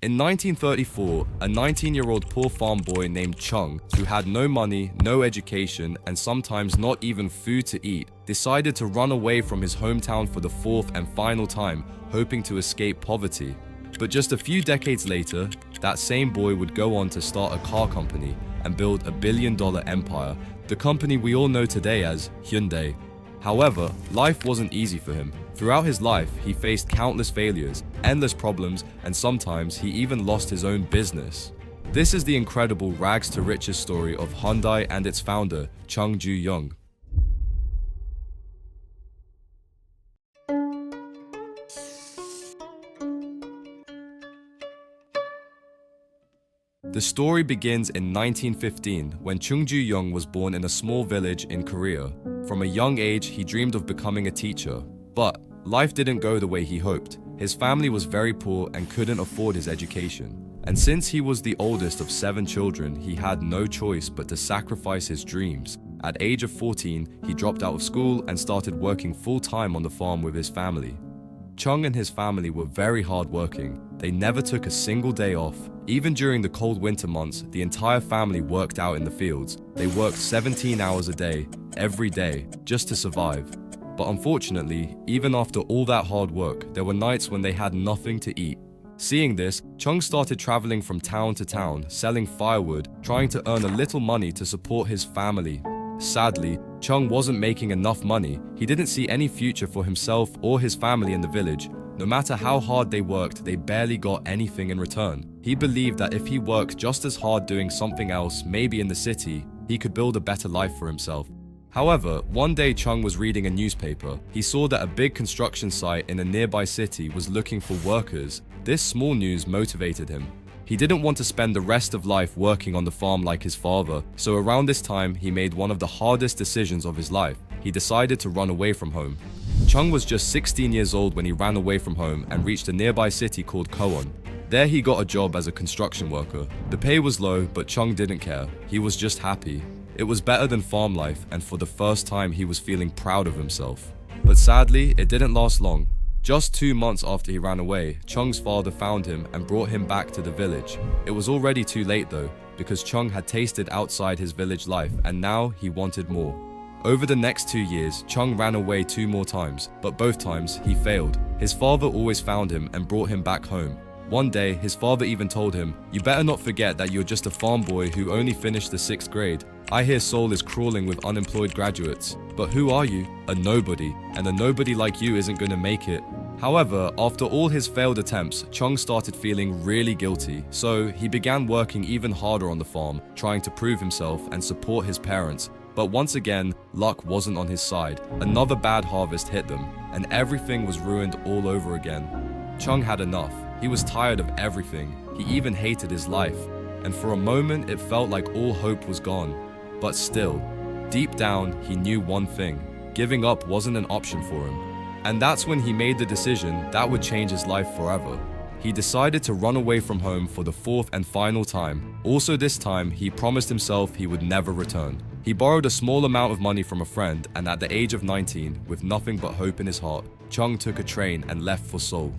In 1934, a 19-year-old poor farm boy named Chung, who had no money, no education, and sometimes not even food to eat, decided to run away from his hometown for the fourth and final time, hoping to escape poverty. But just a few decades later, that same boy would go on to start a car company and build a billion-dollar empire, the company we all know today as Hyundai. However, life wasn't easy for him. Throughout his life, he faced countless failures, endless problems, and sometimes he even lost his own business. This is the incredible rags to riches story of Hyundai and its founder, Chung Ju-Yung. The story begins in 1915 when Chung Ju-Yung was born in a small village in Korea. From a young age, he dreamed of becoming a teacher. But life didn't go the way he hoped. His family was very poor and couldn't afford his education. And since he was the oldest of 7 children, he had no choice but to sacrifice his dreams. At age of 14, he dropped out of school and started working full-time on the farm with his family. Chung and his family were very hardworking. They never took a single day off. Even during the cold winter months, the entire family worked out in the fields. They worked 17 hours a day, every day, just to survive. But unfortunately, even after all that hard work, there were nights when they had nothing to eat. Seeing this, Chung started traveling from town to town, selling firewood, trying to earn a little money to support his family. Sadly, Chung wasn't making enough money. He didn't see any future for himself or his family in the village. No matter how hard they worked, they barely got anything in return. He believed that if he worked just as hard doing something else, maybe in the city, he could build a better life for himself. However, one day Chung was reading a newspaper. He saw that a big construction site in a nearby city was looking for workers. This small news motivated him. He didn't want to spend the rest of life working on the farm like his father, so around this time, he made one of the hardest decisions of his life. He decided to run away from home. Chung was just 16 years old when he ran away from home and reached a nearby city called Koan. There he got a job as a construction worker. The pay was low, but Chung didn't care. He was just happy. It was better than farm life, and for the first time he was feeling proud of himself. But sadly, it didn't last long. Just 2 months after he ran away, Chung's father found him and brought him back to the village. It was already too late though, because Chung had tasted outside his village life and now he wanted more. Over the next 2 years, Chung ran away 2 more times, but both times he failed. His father always found him and brought him back home. One day, his father even told him, "You better not forget that you're just a farm boy who only finished the 6th grade. I hear Seoul is crawling with unemployed graduates. But who are you? A nobody. And a nobody like you isn't gonna make it." However, after all his failed attempts, Chung started feeling really guilty. So he began working even harder on the farm, trying to prove himself and support his parents. But once again, luck wasn't on his side. Another bad harvest hit them, and everything was ruined all over again. Chung had enough. He was tired of everything. He even hated his life. And for a moment, it felt like all hope was gone. But still, deep down, he knew one thing. Giving up wasn't an option for him. And that's when he made the decision that would change his life forever. He decided to run away from home for the 4th and final time. Also this time, he promised himself he would never return. He borrowed a small amount of money from a friend, and at the age of 19, with nothing but hope in his heart, Chung took a train and left for Seoul.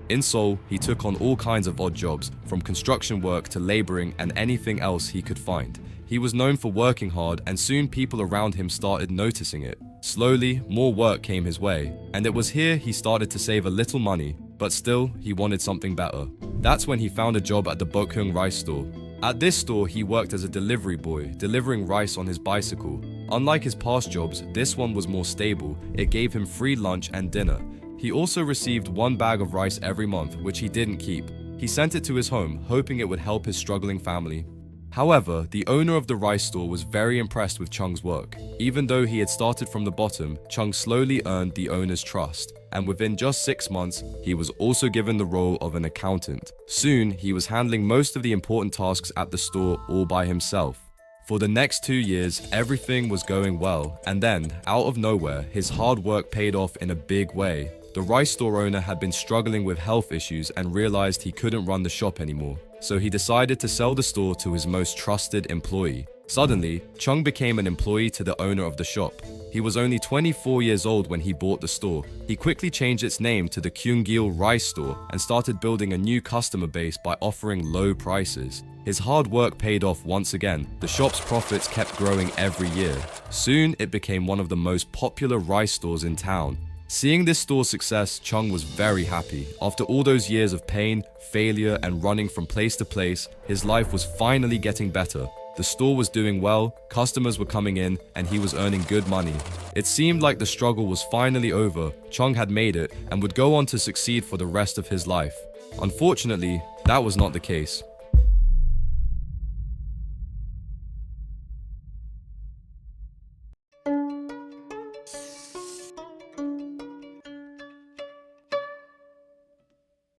In Seoul, he took on all kinds of odd jobs, from construction work to laboring and anything else he could find. He was known for working hard, and soon people around him started noticing it. Slowly, more work came his way, and it was here he started to save a little money, but still, he wanted something better. That's when he found a job at the Bokheung rice store. At this store, he worked as a delivery boy, delivering rice on his bicycle. Unlike his past jobs, this one was more stable. It gave him free lunch and dinner. He also received 1 bag of rice every month, which he didn't keep. He sent it to his home, hoping it would help his struggling family. However, the owner of the rice store was very impressed with Chung's work. Even though he had started from the bottom, Chung slowly earned the owner's trust. And within just 6 months, he was also given the role of an accountant. Soon, he was handling most of the important tasks at the store all by himself. For the next 2 years, everything was going well. And then, out of nowhere, his hard work paid off in a big way. The rice store owner had been struggling with health issues and realized he couldn't run the shop anymore. So he decided to sell the store to his most trusted employee. Suddenly, Chung became an employee to the owner of the shop. He was only 24 years old when he bought the store. He quickly changed its name to the Kyunggil Rice Store and started building a new customer base by offering low prices. His hard work paid off once again. The shop's profits kept growing every year. Soon, it became one of the most popular rice stores in town. Seeing this store's success, Chung was very happy. After all those years of pain, failure, and running from place to place, his life was finally getting better. The store was doing well, customers were coming in, and he was earning good money. It seemed like the struggle was finally over. Chung had made it and would go on to succeed for the rest of his life. Unfortunately, that was not the case.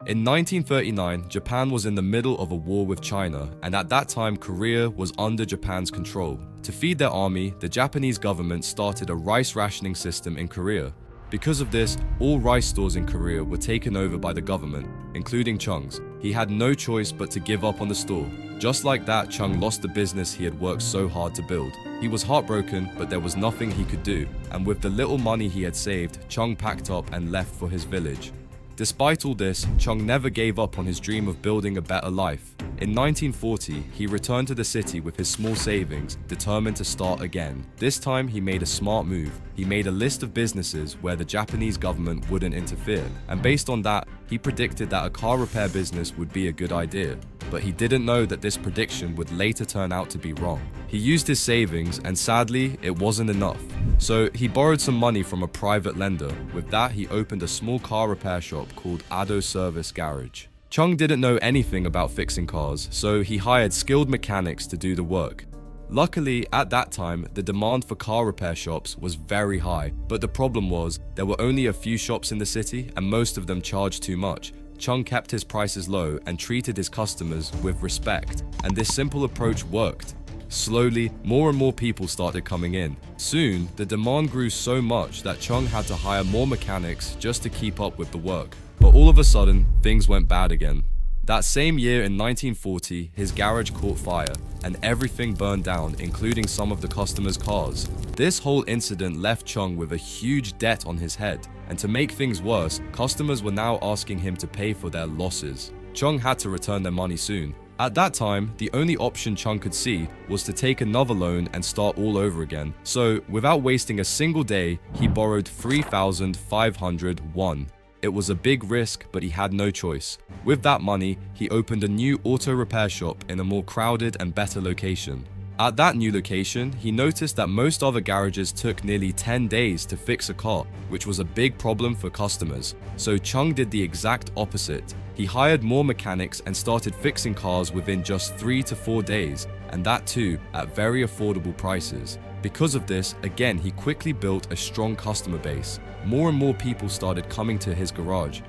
In 1939, Japan was in the middle of a war with China, and at that time Korea was under Japan's control. To feed their army, the Japanese government started a rice rationing system in Korea. Because of this, all rice stores in Korea were taken over by the government, including Chung's. He had no choice but to give up on the store. Just like that, Chung lost the business he had worked so hard to build. He was heartbroken, but there was nothing he could do, and with the little money he had saved, Chung packed up and left for his village. Despite all this, Chung never gave up on his dream of building a better life. In 1940, he returned to the city with his small savings, determined to start again. This time, he made a smart move. He made a list of businesses where the Japanese government wouldn't interfere, and based on that, he predicted that a car repair business would be a good idea. But he didn't know that this prediction would later turn out to be wrong. He used his savings, and sadly, it wasn't enough. So he borrowed some money from a private lender. With that, he opened a small car repair shop called Ado Service Garage. Chung didn't know anything about fixing cars, so he hired skilled mechanics to do the work. Luckily, at that time, the demand for car repair shops was very high, but the problem was there were only a few shops in the city and most of them charged too much. Chung kept his prices low and treated his customers with respect, and this simple approach worked. Slowly, more and more people started coming in. Soon, the demand grew so much that Chung had to hire more mechanics just to keep up with the work. But all of a sudden, things went bad again. That same year in 1940, his garage caught fire, and everything burned down, including some of the customers' cars. This whole incident left Chung with a huge debt on his head, and to make things worse, customers were now asking him to pay for their losses. Chung had to return their money soon. At that time, the only option Chung could see was to take another loan and start all over again. So, without wasting a single day, he borrowed 3,500 won. It was a big risk, but he had no choice. With that money, he opened a new auto repair shop in a more crowded and better location. At that new location, he noticed that most other garages took nearly 10 days to fix a car, which was a big problem for customers. So Chung did the exact opposite. He hired more mechanics and started fixing cars within just 3 to 4 days, and that too at very affordable prices. Because of this, again, he quickly built a strong customer base. More and more people started coming to his garage.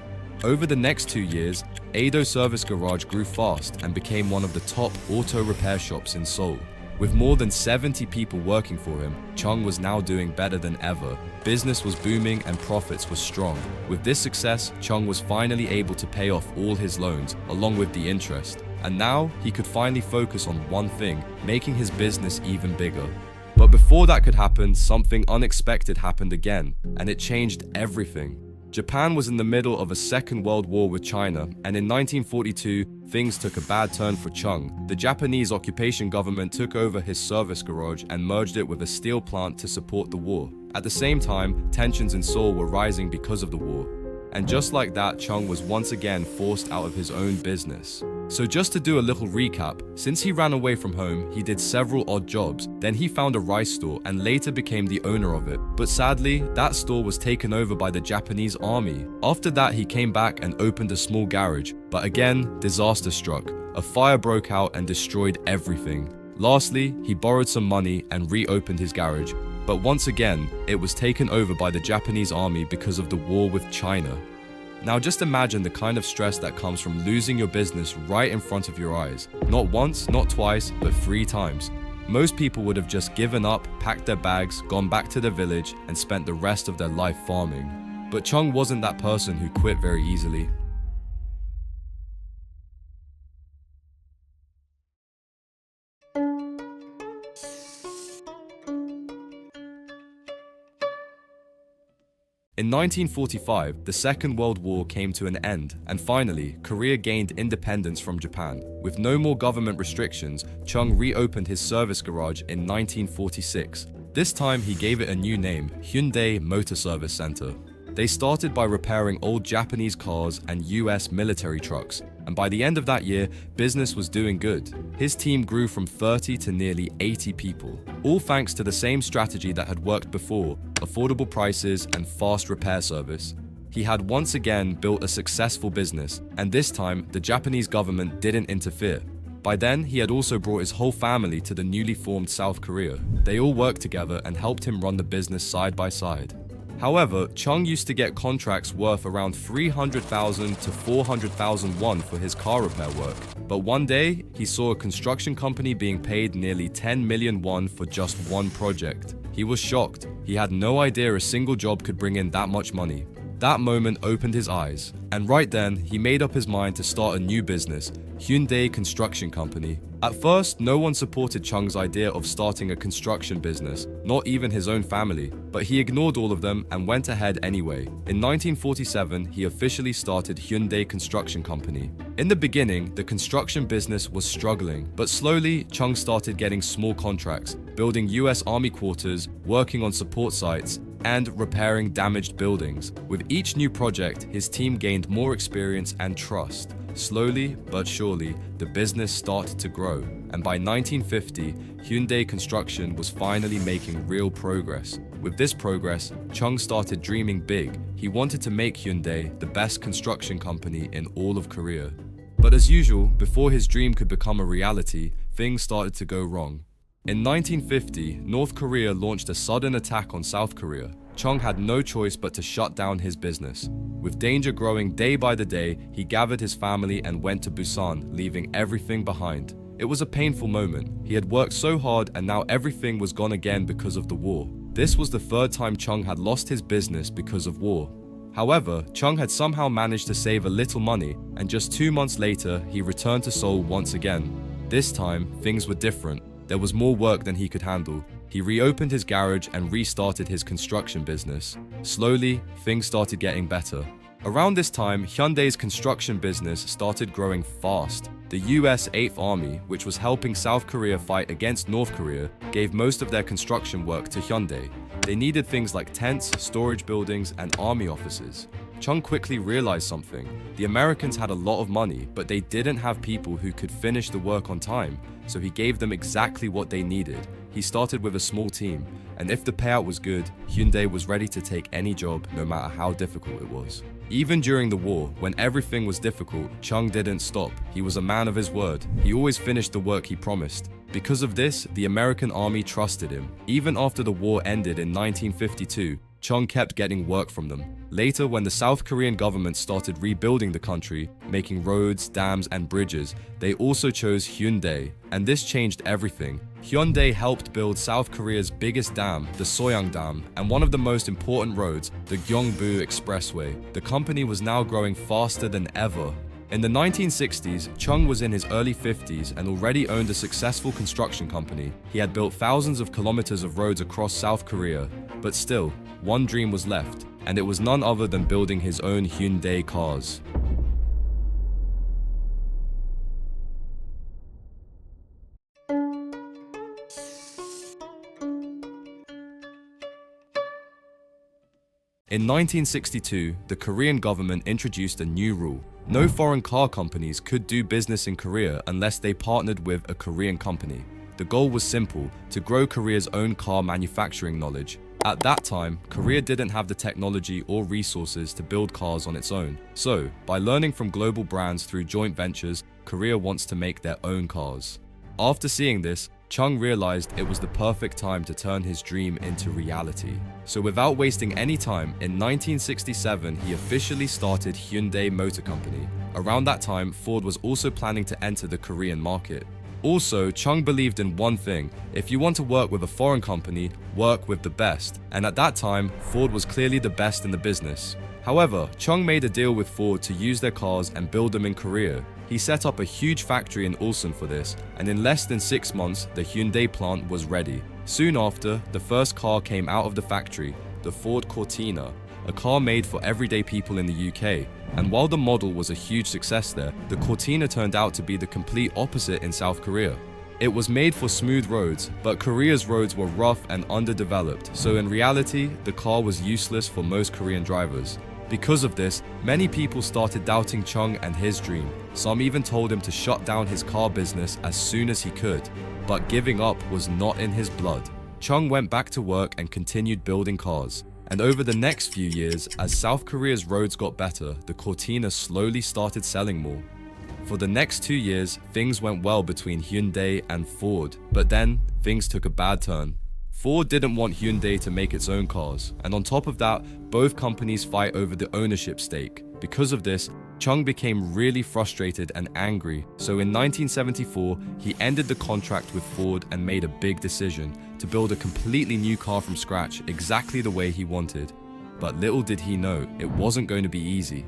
Over the next 2 years, Ado Service Garage grew fast and became one of the top auto repair shops in Seoul. With more than 70 people working for him, Chung was now doing better than ever. Business was booming and profits were strong. With this success, Chung was finally able to pay off all his loans, along with the interest. And now, he could finally focus on one thing, making his business even bigger. But before that could happen, something unexpected happened again, and it changed everything. Japan was in the middle of a Second World War with China, and in 1942, things took a bad turn for Chung. The Japanese occupation government took over his service garage and merged it with a steel plant to support the war. At the same time, tensions in Seoul were rising because of the war. And just like that, Chung was once again forced out of his own business. So just to do a little recap, since he ran away from home, he did several odd jobs. Then he found a rice store and later became the owner of it. But sadly, that store was taken over by the Japanese army. After that, he came back and opened a small garage. But again, disaster struck. A fire broke out and destroyed everything. Lastly, he borrowed some money and reopened his garage. But once again, it was taken over by the Japanese army because of the war with China. Now just imagine the kind of stress that comes from losing your business right in front of your eyes. Not once, not twice, but 3 times. Most people would have just given up, packed their bags, gone back to their village, and spent the rest of their life farming. But Chung wasn't that person who quit very easily. In 1945, the Second World War came to an end, and finally, Korea gained independence from Japan. With no more government restrictions, Chung reopened his service garage in 1946. This time, he gave it a new name, Hyundai Motor Service Center. They started by repairing old Japanese cars and US military trucks, and by the end of that year, business was doing good. His team grew from 30 to nearly 80 people, all thanks to the same strategy that had worked before: affordable prices and fast repair service. He had once again built a successful business, and this time, the Japanese government didn't interfere. By then, he had also brought his whole family to the newly formed South Korea. They all worked together and helped him run the business side by side. However, Chung used to get contracts worth around 300,000 to 400,000 won for his car repair work. But one day, he saw a construction company being paid nearly 10 million won for just one project. He was shocked. He had no idea a single job could bring in that much money. That moment opened his eyes, and right then, he made up his mind to start a new business, Hyundai Construction Company. At first, no one supported Chung's idea of starting a construction business, not even his own family, but he ignored all of them and went ahead anyway. In 1947, he officially started Hyundai Construction Company. In the beginning, the construction business was struggling, but slowly, Chung started getting small contracts, building US Army quarters, working on support sites, and repairing damaged buildings. With each new project, his team gained more experience and trust. Slowly but surely, the business started to grow, and by 1950, Hyundai Construction was finally making real progress. With this progress, Chung started dreaming big. He wanted to make Hyundai the best construction company in all of Korea. But as usual, before his dream could become a reality, things started to go wrong. In 1950, North Korea launched a sudden attack on South Korea. Chung had no choice but to shut down his business. With danger growing day by the day, he gathered his family and went to Busan, leaving everything behind. It was a painful moment. He had worked so hard and now everything was gone again because of the war. This was the third time Chung had lost his business because of war. However, Chung had somehow managed to save a little money, and just 2 months later, he returned to Seoul once again. This time, things were different. There was more work than he could handle. He reopened his garage and restarted his construction business. Slowly, things started getting better. Around this time, Hyundai's construction business started growing fast. The US 8th Army, which was helping South Korea fight against North Korea, gave most of their construction work to Hyundai. They needed things like tents, storage buildings, and army offices. Chung quickly realized something. The Americans had a lot of money, but they didn't have people who could finish the work on time, so he gave them exactly what they needed. He started with a small team, and if the payout was good, Hyundai was ready to take any job, no matter how difficult it was. Even during the war, when everything was difficult, Chung didn't stop. He was a man of his word. He always finished the work he promised. Because of this, the American army trusted him. Even after the war ended in 1952, Chung kept getting work from them. Later, when the South Korean government started rebuilding the country, making roads, dams, and bridges, they also chose Hyundai, and this changed everything. Hyundai helped build South Korea's biggest dam, the Soyang Dam, and one of the most important roads, the Gyeongbu Expressway. The company was now growing faster than ever. In the 1960s, Chung was in his early 50s and already owned a successful construction company. He had built thousands of kilometers of roads across South Korea, but still, one dream was left, and it was none other than building his own Hyundai cars. In 1962, the Korean government introduced a new rule. No foreign car companies could do business in Korea unless they partnered with a Korean company. The goal was simple: to grow Korea's own car manufacturing knowledge. At that time, Korea didn't have the technology or resources to build cars on its own. So, by learning from global brands through joint ventures, Korea wants to make their own cars. After seeing this, Chung realized it was the perfect time to turn his dream into reality. So without wasting any time, in 1967, he officially started Hyundai Motor Company. Around that time, Ford was also planning to enter the Korean market. Also, Chung believed in one thing: if you want to work with a foreign company, work with the best. And at that time, Ford was clearly the best in the business. However, Chung made a deal with Ford to use their cars and build them in Korea. He set up a huge factory in Ulsan for this, and in less than 6 months, the Hyundai plant was ready. Soon after, the first car came out of the factory, the Ford Cortina. a car made for everyday people in the UK. And while the model was a huge success there, the Cortina turned out to be the complete opposite in South Korea. It was made for smooth roads, but Korea's roads were rough and underdeveloped, so in reality, the car was useless for most Korean drivers. Because of this, many people started doubting Chung and his dream. Some even told him to shut down his car business as soon as he could. But giving up was not in his blood. Chung went back to work and continued building cars. And over the next few years, as South Korea's roads got better, the Cortina slowly started selling more. For the next 2 years, things went well between Hyundai and Ford, but then things took a bad turn. Ford didn't want Hyundai to make its own cars, and on top of that, both companies fight over the ownership stake. Because of this, Chung became really frustrated and angry, so in 1974, he ended the contract with Ford and made a big decision to build a completely new car from scratch exactly the way he wanted. But little did he know, it wasn't going to be easy.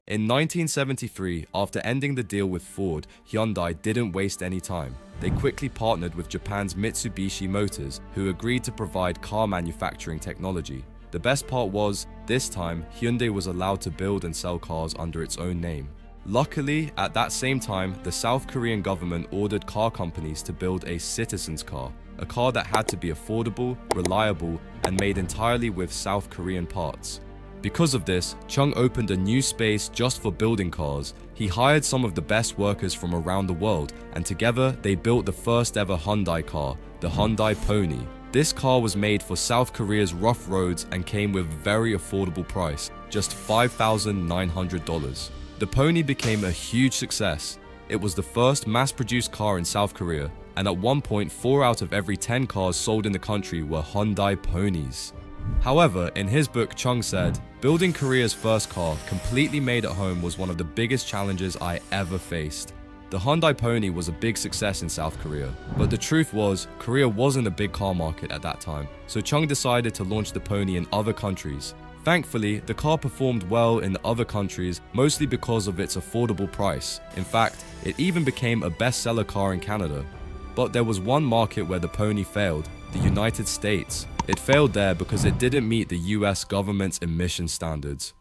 In 1973, after ending the deal with Ford, Hyundai didn't waste any time. They quickly partnered with Japan's Mitsubishi Motors, who agreed to provide car manufacturing technology. The best part was, this time, Hyundai was allowed to build and sell cars under its own name. Luckily, at that same time, the South Korean government ordered car companies to build a citizen's car, a car that had to be affordable, reliable, and made entirely with South Korean parts. Because of this, Chung opened a new space just for building cars. He hired some of the best workers from around the world, and together they built the first ever Hyundai car, the Hyundai Pony. This car was made for South Korea's rough roads and came with a very affordable price, just $5,900. The Pony became a huge success. It was the first mass-produced car in South Korea, and at one point 4 out of every 10 cars sold in the country were Hyundai Ponies. However, in his book, Chung said, "Building Korea's first car completely made at home was one of the biggest challenges I ever faced." The Hyundai Pony was a big success in South Korea, but the truth was, Korea wasn't a big car market at that time, so Chung decided to launch the Pony in other countries. Thankfully, the car performed well in the other countries, mostly because of its affordable price. In fact, it even became a bestseller car in Canada. But there was one market where the Pony failed, the United States. It failed there because it didn't meet the US government's emission standards.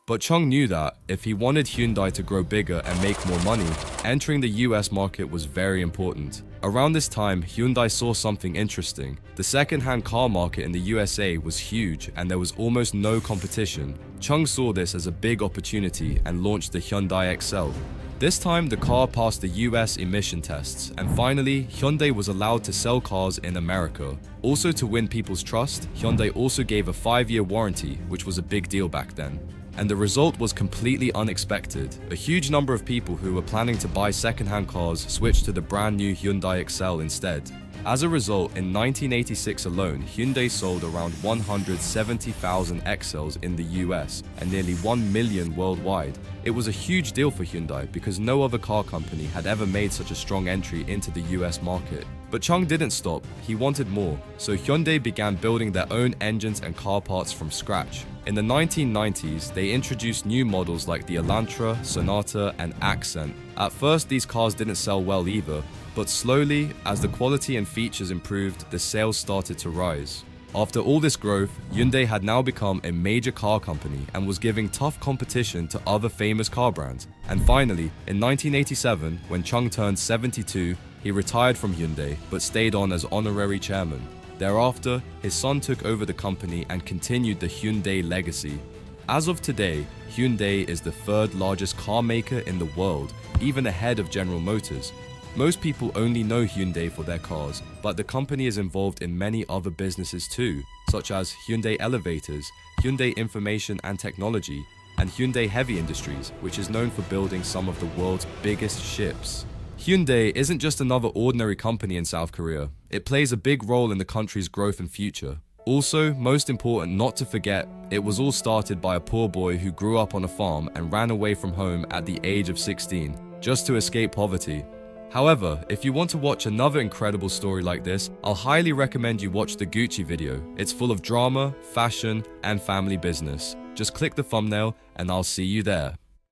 But Chung knew that if he wanted Hyundai to grow bigger and make more money, entering the US market was very important. Around this time, Hyundai saw something interesting. The second-hand car market in the USA was huge and there was almost no competition. Chung saw this as a big opportunity and launched the Hyundai Excel. This time, the car passed the US emission tests, and finally, Hyundai was allowed to sell cars in America. Also, to win people's trust, Hyundai also gave a 5-year warranty, which was a big deal back then. And the result was completely unexpected. A huge number of people who were planning to buy second-hand cars switched to the brand new Hyundai Excel instead. As a result, in 1986 alone, Hyundai sold around 170,000 Excels in the US and nearly 1 million worldwide. It was a huge deal for Hyundai because no other car company had ever made such a strong entry into the US market. But Chung didn't stop, he wanted more, so Hyundai began building their own engines and car parts from scratch. In the 1990s, they introduced new models like the Elantra, Sonata, and Accent. At first, these cars didn't sell well either, but slowly, as the quality and features improved, the sales started to rise. After all this growth, Hyundai had now become a major car company and was giving tough competition to other famous car brands. And finally, in 1987, when Chung turned 72, he retired from Hyundai but stayed on as honorary chairman. Thereafter, his son took over the company and continued the Hyundai legacy. As of today, Hyundai is the third largest car maker in the world, even ahead of General Motors. Most people only know Hyundai for their cars, but the company is involved in many other businesses too, such as Hyundai Elevators, Hyundai Information and Technology, and Hyundai Heavy Industries, which is known for building some of the world's biggest ships. Hyundai isn't just another ordinary company in South Korea. It plays a big role in the country's growth and future. Also, most important not to forget, it was all started by a poor boy who grew up on a farm and ran away from home at the age of 16, just to escape poverty. However, if you want to watch another incredible story like this, I'll highly recommend you watch the Gucci video. It's full of drama, fashion, and family business. Just click the thumbnail and I'll see you there.